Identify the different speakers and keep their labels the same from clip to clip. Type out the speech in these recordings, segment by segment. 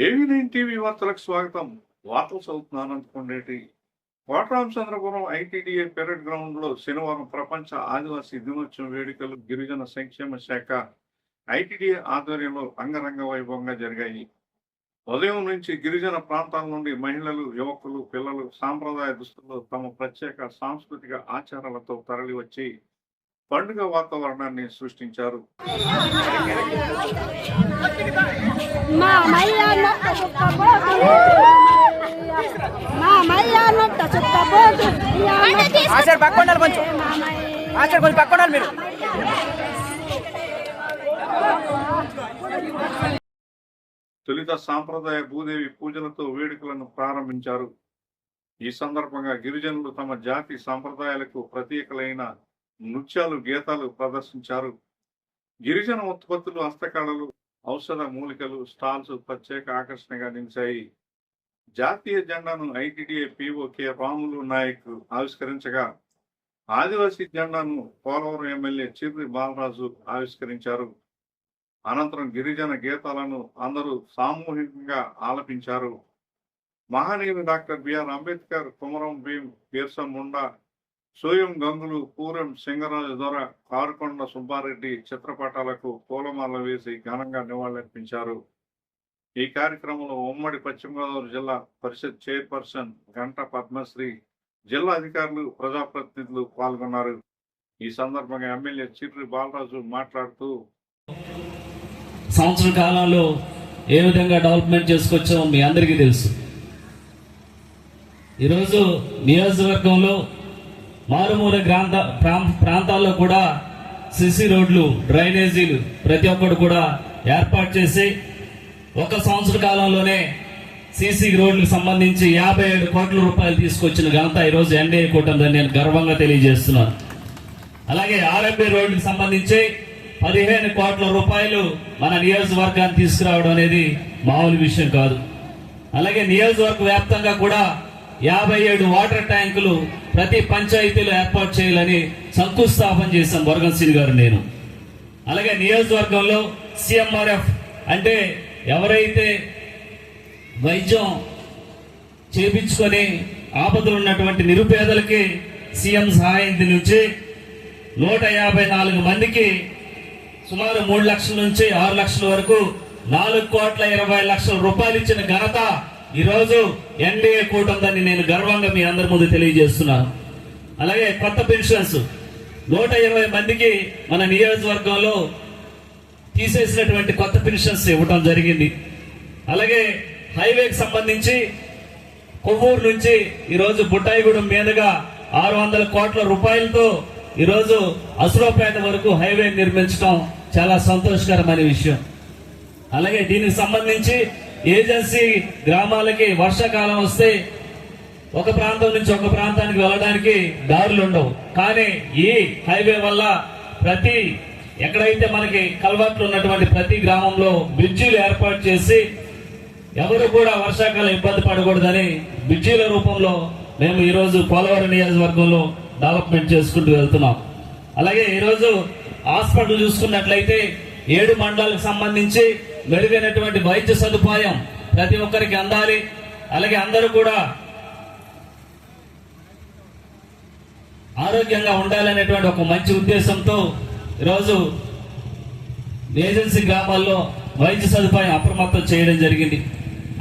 Speaker 1: ఏవీ9 TV వార్తలకు స్వాగతం. వార్తలు చదువుతున్నాను అనుకోండి. కోటరామచంద్రపురం ఐటీడీఏ పెరేడ్ గ్రౌండ్ లో శనివారం ప్రపంచ ఆదివాసీ దినోత్సవం వేడుకలు గిరిజన సంక్షేమ శాఖ ఐటీడీఏ ఆధ్వర్యంలో అంగరంగ వైభవంగా జరిగాయి. ఉదయం నుంచి గిరిజన ప్రాంతాల నుండి మహిళలు, యువకులు, పిల్లలు సాంప్రదాయ దుస్తుల్లో తమ ప్రత్యేక సాంస్కృతిక ఆచారాలతో తరలి వచ్చి పండుగ వాతావరణాన్ని సృష్టించారు. తొలుత సాంప్రదాయ భూదేవి పూజలతో వేడుకలను ప్రారంభించారు. ఈ సందర్భంగా గిరిజనులు తమ జాతి సంప్రదాయాలకు ప్రత్యేకమైన నృత్యాలు, గీతాలు ప్రదర్శించారు. గిరిజన ఉత్పత్తులు, హస్తకళలు, ఔషధ మూలికలు స్టాల్స్ ప్రత్యేక ఆకర్షణగా నిలిచాయి. జాతీయ జెండాను ITDA PO K Ramulu Naik ఆవిష్కరించగా ఆదివాసీ జెండాను పోలవరం ఎమ్మెల్యే చిర్రి బాలరాజు ఆవిష్కరించారు. అనంతరం గిరిజన గీతాలను అందరూ సామూహికంగా ఆలపించారు. మహనీయులు డాక్టర్ బిఆర్ అంబేద్కర్, కుమరం భీం, బిర్సా ముండా, సోయం గంగులు, పూరం సింగరాజు దొర, కారుకొండ సుబ్బారెడ్డి చిత్రపటాలకు పూలమాల వేసి ఘనంగా నివాళులర్పించారు. ఈ కార్యక్రమంలో ఉమ్మడి పశ్చిమ గోదావరి జిల్లా పరిషత్ చైర్పర్సన్ గంట పద్మశ్రీ, జిల్లా అధికారులు, ప్రజాప్రతినిధులు పాల్గొన్నారు. ఈ సందర్భంగా ఎమ్మెల్యే చిర్రి బాలరాజు మాట్లాడుతూ,
Speaker 2: సంవత్సర కాలంలో ఏ విధంగా డెవలప్మెంట్ చేసుకొచ్చామో మీ అందరికీ తెలుసు. ఈరోజు నియోజకవర్గంలో మారుమూల ప్రాంతాల్లో కూడా సిసి రోడ్లు, డ్రైనేజీలు ప్రతి ఒక్కరు కూడా ఏర్పాటు చేసి ఒక సంవత్సర కాలంలోనే సిసి రోడ్లకు సంబంధించి 57 కోట్ల రూపాయలు తీసుకొచ్చిన ఘనత ఈరోజు ఎన్డీఏ కూటమిదని నేను గర్వంగా తెలియజేస్తున్నాను. అలాగే ఆర్ఎంబీ రోడ్లకు సంబంధించి 15 కోట్ల రూపాయలు మన నియోజకవర్గాన్ని తీసుకురావడం అనేది మామూలు విషయం కాదు. అలాగే నియోజకవర్గ వ్యాప్తంగా కూడా 57 వాటర్ ట్యాంకులు ప్రతి పంచాయతీలో ఏర్పాటు చేయాలని శంకుస్థాపన చేశాం బొరగన్సీని గారు, నేను. అలాగే నియోజకవర్గంలో సిఎంఆర్ఎఫ్ అంటే ఎవరైతే వైద్యం చేపించుకొని ఆపదలు ఉన్నటువంటి నిరుపేదలకి సీఎం సహాయ నిధి నుంచి 154 మందికి సుమారు 3 లక్షల నుంచి 6 లక్షల వరకు 4,20,00,000 రూపాయలు ఇచ్చిన ఘనత ఈరోజు ఎన్డీఏ కూటమిదని నేను గర్వంగా మీ అందరి ముందు తెలియజేస్తున్నాను. అలాగే కొత్త పెన్షన్స్ 120 మందికి మన నియోజకవర్గంలో తీసేసినటువంటి కొత్త పెన్షన్స్ ఇవ్వటం జరిగింది. అలాగే హైవేకి సంబంధించి కొవ్వూరు నుంచి ఈరోజు బుట్టాయిగూడెం మీదుగా 600 కోట్ల రూపాయలతో ఈరోజు అసురాపేట వరకు హైవే నిర్మించడం చాలా సంతోషకరమైన విషయం. అలాగే దీనికి సంబంధించి ఏజెన్సీ గ్రామాలకి వర్షాకాలం వస్తే ఒక ప్రాంతం నుంచి ఒక ప్రాంతానికి వెళ్ళడానికి దారులు ఉండవు. కానీ ఈ హైవే వల్ల ఎక్కడైతే మనకి కల్వర్ట్లు ఉన్నటువంటి ప్రతి గ్రామంలో బ్రిడ్జీలు ఏర్పాటు చేసి ఎవరు కూడా వర్షాకాలం ఇబ్బంది పడకూడదని బ్రిడ్జీల రూపంలో మేము ఈరోజు పోలవరం నియోజకవర్గంలో డెవలప్మెంట్ చేసుకుంటూ వెళ్తున్నాం. అలాగే ఈరోజు హాస్పిటల్ చూసుకున్నట్లయితే 7 మండలాలకు సంబంధించి మెరుగైనటువంటి వైద్య సదుపాయం ప్రతి ఒక్కరికి అందాలి. అలాగే అందరూ కూడా ఆరోగ్యంగా ఉండాలనేటువంటి ఒక మంచి ఉద్దేశంతో ఈరోజు ఏజెన్సీ గ్రామాల్లో వైద్య సదుపాయం అప్రమత్తం చేయడం జరిగింది.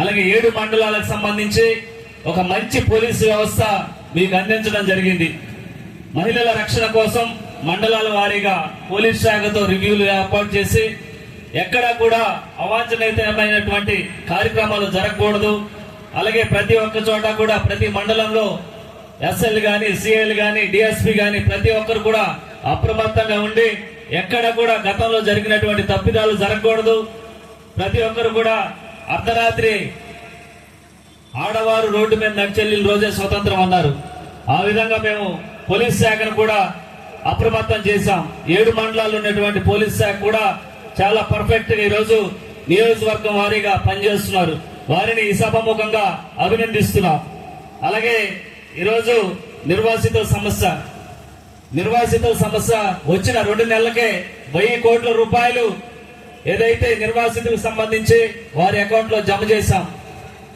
Speaker 2: అలాగే 7 మండలాలకు సంబంధించి ఒక మంచి పోలీసు వ్యవస్థ మీకు అందించడం జరిగింది. మహిళల రక్షణ కోసం మండలాల వారీగా పోలీస్ శాఖతో రివ్యూలు ఏర్పాటు చేసి ఎక్కడా కూడా అవాంఛనీయమైనటువంటి కార్యక్రమాలు జరగకూడదు. అలాగే ప్రతి ఒక్క చోట కూడా ప్రతి మండలంలో ఎస్ఎల్ గాని, సిఐలు గాని, డిఎస్పీ గాని ప్రతి ఒక్కరు కూడా అప్రమత్తంగా ఉండి ఎక్కడ కూడా గతంలో జరిగినటువంటి తప్పిదాలు జరగకూడదు. ప్రతి ఒక్కరు కూడా అర్ధరాత్రి ఆడవారు రోడ్డు మీద నడిచెల్లిన రోజే స్వతంత్రం అన్నారు. ఆ విధంగా మేము పోలీస్ శాఖను కూడా అప్రమత్తం చేశాం. 7 మండలాల్లో ఉన్నటువంటి పోలీస్ శాఖ కూడా చాలా పర్ఫెక్ట్ గా ఈరోజు నియోజకవర్గం వారీగా పనిచేస్తున్నారు. వారిని ఈ సభాముఖంగా అభినందిస్తున్నాం. అలాగే ఈరోజు నిర్వాసితుల సమస్య వచ్చిన 2 నెలలకే 1000 కోట్ల రూపాయలు ఏదైతే నిర్వాసితులకు సంబంధించి వారి అకౌంట్ లో జమ చేశాం.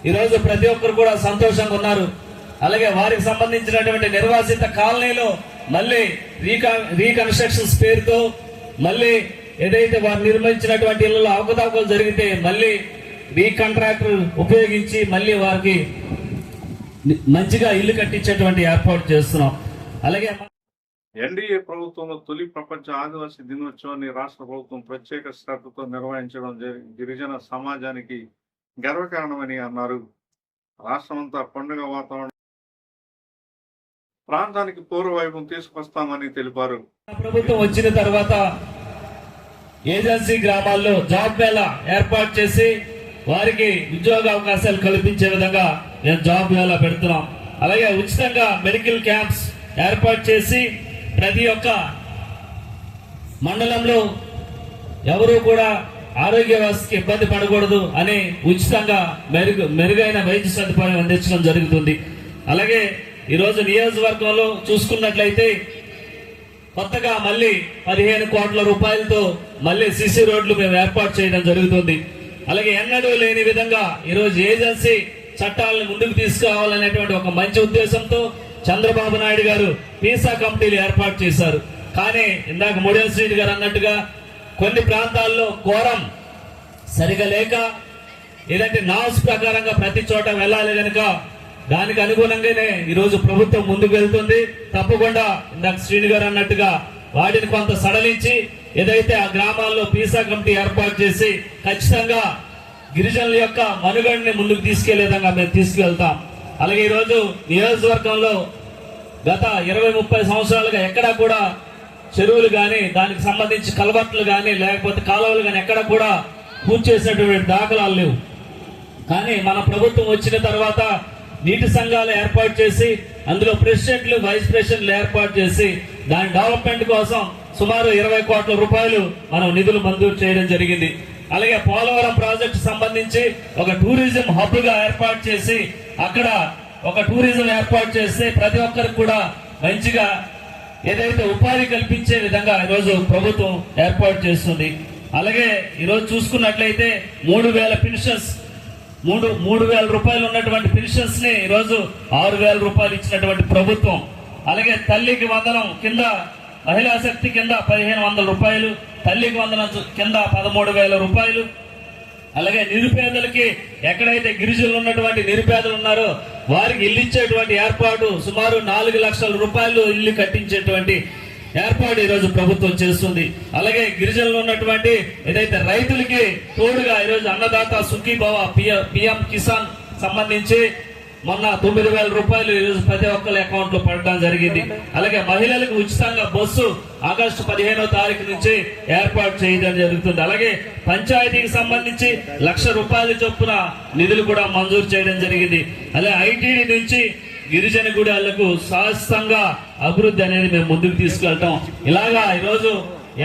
Speaker 2: ఈరోజు ప్రతి ఒక్కరు కూడా సంతోషంగా ఉన్నారు. అలాగే వారికి సంబంధించినటువంటి నిర్వాసిత కాలనీలో మళ్ళీ రీకన్స్ట్రక్షన్స్ పేరుతో మళ్ళీ ఏదైతే వారు నిర్మించినటువంటి ఇళ్లలో అవకతవకలు జరిగితే మళ్ళీ రీకాంట్రాక్టర్ ఉపయోగించి మళ్ళీ వారికి మంచిగా ఇల్లు కట్టించేటువంటి ఏర్పాటు చేస్తున్నాం. అలాగే
Speaker 1: ఎన్డీఏ ప్రభుత్వంలో తొలి ప్రపంచ ఆదివాసీ దినోత్సవాన్ని రాష్ట్ర ప్రభుత్వం ప్రత్యేక శ్రద్ధతో నిర్వహించడం గిరిజన సమాజానికి గర్వకారణమని అన్నారు. రాష్ట్రమంతా పండుగ వాతావరణం ప్రాంతానికి పూర్వవైభవం తీసుకొస్తామని తెలిపారు.
Speaker 2: ప్రభుత్వం వచ్చిన తర్వాత ఏజెన్సీ గ్రామాల్లో జాబ్ మేళా ఏర్పాటు చేసి వారికి ఉద్యోగ అవకాశాలు కల్పించే విధంగా మేము జాబ్ మేళా పెడుతున్నాం. అలాగే ఉచితంగా మెడికల్ క్యాంప్స్ ఏర్పాటు చేసి ప్రతి ఒక్క మండలంలో ఎవరు కూడా ఆరోగ్య వ్యవస్థకి ఇబ్బంది పడకూడదు అని ఉచితంగా మెరుగైన వైద్య సదుపాయం అందించడం జరుగుతుంది. అలాగే ఈరోజు నియోజకవర్గంలో చూసుకున్నట్లయితే కొత్తగా మళ్ళీ 15 కోట్ల రూపాయలతో మళ్ళీ సిసి రోడ్లు మేము ఏర్పాటు చేయడం జరుగుతుంది. అలాగే ఎన్నడూ లేని విధంగా ఈరోజు ఏజెన్సీ చట్టాలను ముందుకు తీసుకురావాలనేటువంటి ఒక మంచి ఉద్దేశంతో చంద్రబాబు నాయుడు గారు పీసా కమిటీలు ఏర్పాటు చేశారు. కానీ ఇందాక ముడేల్ శ్రీని గారు అన్నట్టుగా కొన్ని ప్రాంతాల్లో కోరం సరిగా లేక ఏదంటే నామ్స్ ప్రకారంగా ప్రతి చోట వెళ్ళాలి కనుక దానికి అనుగుణంగానే ఈరోజు ప్రభుత్వం ముందుకు వెళ్తుంది. తప్పకుండా ఇందాక శ్రీని గారు అన్నట్టుగా వాటిని కొంత సడలించి ఏదైతే ఆ గ్రామాల్లో పీసా కమిటీ ఏర్పాటు చేసి ఖచ్చితంగా గిరిజనుల యొక్క మనుగడని ముందుకు తీసుకెళ్లే విధంగా మేము తీసుకువెళ్తాం. అలాగే ఈరోజు నియోజకవర్గంలో గత 20-30 సంవత్సరాలుగా ఎక్కడా కూడా చెరువులు కానీ దానికి సంబంధించి కలవట్లు కానీ లేకపోతే కాలువలు కానీ ఎక్కడ కూడా పూర్తి చేసినటువంటి దాఖలాలు లేవు. కానీ మన ప్రభుత్వం వచ్చిన తర్వాత నీటి సంఘాలు ఏర్పాటు చేసి అందులో ప్రెసిడెంట్లు వైస్ ప్రెసిడెంట్లు ఏర్పాటు చేసి దాని డెవలప్మెంట్ కోసం సుమారు 20 కోట్ల రూపాయలు మనం నిధులు మంజూరు చేయడం జరిగింది. అలాగే పోలవరం ప్రాజెక్టు సంబంధించి ఒక టూరిజం హబ్ గా ఏర్పాటు చేసి అక్కడ ఒక టూరిజం ఏర్పాటు చేస్తే ప్రతి ఒక్కరికి కూడా మంచిగా ఏదైతే ఉపాధి కల్పించే విధంగా ఈరోజు ప్రభుత్వం ఏర్పాటు చేస్తుంది. అలాగే ఈరోజు చూసుకున్నట్లయితే 3,000 పెన్షన్స్ 3,000 రూపాయలు ఉన్నటువంటి పెన్షన్స్ ని ఈరోజు 6,000 రూపాయలు ఇచ్చినటువంటి ప్రభుత్వం. అలాగే తల్లికి వందనం కింద మహిళా శక్తి కింద 1,500 రూపాయలు, తల్లికి వందనం కింద 13,000 రూపాయలు. అలాగే నిరుపేదలకి ఎక్కడైతే గిరిజనులు ఉన్నటువంటి నిరుపేదలు ఉన్నారో వారికి ఇల్లు ఇచ్చేటువంటి ఏర్పాటు సుమారు 4 లక్షల రూపాయలు ఇల్లు కట్టించేటువంటి ఏర్పాటు ఈరోజు ప్రభుత్వం చేస్తుంది. అలాగే గిరిజనులు ఉన్నటువంటి ఏదైతే రైతులకి తోడుగా ఈరోజు అన్నదాత సుఖీభవ పిఎం కిసాన్ సంబంధించి మొన్న 9,000 రూపాయలు ఈరోజు ప్రతి ఒక్కరి అకౌంట్ లో పడడం జరిగింది. అలాగే మహిళలకు ఉచితంగా బస్సు ఆగస్టు 15వ తారీఖు నుంచి ఏర్పాటు చేయడం జరుగుతుంది. అలాగే పంచాయతీకి సంబంధించి 1,00,000 రూపాయల చొప్పున నిధులు కూడా మంజూరు చేయడం జరిగింది. అలాగే ఐటీడీ నుంచి గిరిజన గూడాలకు శాశ్వతంగా అభివృద్ధి అనేది మేము ముందుకు తీసుకెళ్తాం. ఇలాగా ఈరోజు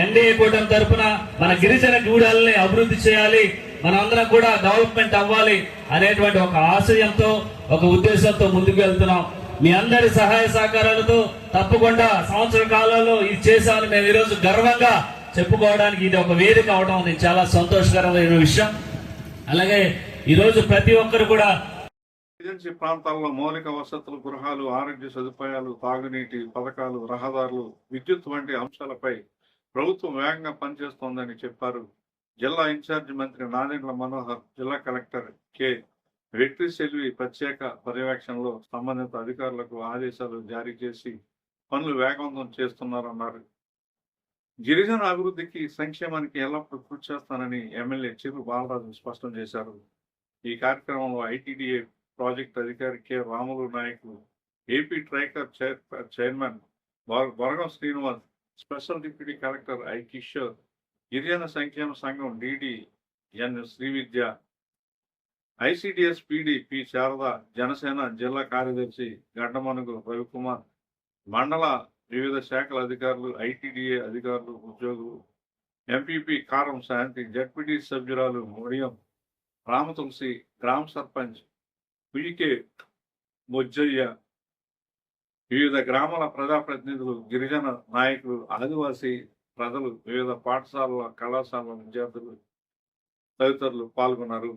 Speaker 2: ఎన్డీఏ కూటమి తరఫున మన గిరిజన గూడాలని అభివృద్ధి చేయాలి, మనందరం కూడా డెవలప్మెంట్ అవ్వాలి అనేటువంటి ఒక ఆశయంతో ఒక ఉద్దేశంతో ముందుకు వెళ్తున్నాం. మీ అందరి సహాయ సహకారాలతో తప్పకుండా సంవత్సర కాలంలో ఇది చేశామని మేము ఈరోజు గర్వంగా చెప్పుకోవడానికి ఇది ఒక వేదిక అవడం నేను చాలా సంతోషకరమైన విషయం. అలాగే ఈరోజు ప్రతి ఒక్కరు కూడా
Speaker 1: ఏజెన్సీ ప్రాంతాల్లో మౌలిక వసతులు, గృహాలు, ఆరోగ్య సదుపాయాలు, తాగునీటి పథకాలు, రహదారులు, విద్యుత్ వంటి అంశాలపై ప్రభుత్వం వేగంగా పనిచేస్తోందని చెప్పారు. జిల్లా ఇన్ఛార్జి మంత్రి నాదెండ్ల మనోహర్, జిల్లా కలెక్టర్ కె వెట్రి సెల్వి ప్రత్యేక పర్యవేక్షణలో సంబంధిత అధికారులకు ఆదేశాలు జారీ చేసి పనులు వేగవంతం చేస్తున్నారన్నారు. గిరిజన అభివృద్ధికి, సంక్షేమానికి ఎల్లప్పుడూ కృషి చేస్తానని ఎమ్మెల్యే చిరు బాలరాజు స్పష్టం చేశారు. ఈ కార్యక్రమంలో ఐటీడీఏ ప్రాజెక్ట్ అధికారి కె రాములు నాయకులు, AP TRICOR chairman Boragam Srinivas, special deputy collector I Kishore, గిరిజన సంక్షేమ సంఘం DD N Srividya, ICDS PD P Sharada, Janasena జిల్లా కార్యదర్శి గడ్డమనుగు రవికుమార్, మండల వివిధ శాఖల అధికారులు, ఐటీడీఏ అధికారులు, ఉద్యోగులు, ఎంపీపీ కారం శాంతి, జడ్పీటీ సభ్యురాలు ముడియం రామతులసి, గ్రామ సర్పంచ్ పికే మొజ్జయ్య, వివిధ గ్రామాల ప్రజాప్రతినిధులు, గిరిజన నాయకులు, ఆదివాసీ ప్రజలు, వివిధ పాఠశాలల, కళాశాలల విద్యార్థులు, తదితరులు పాల్గొన్నారు.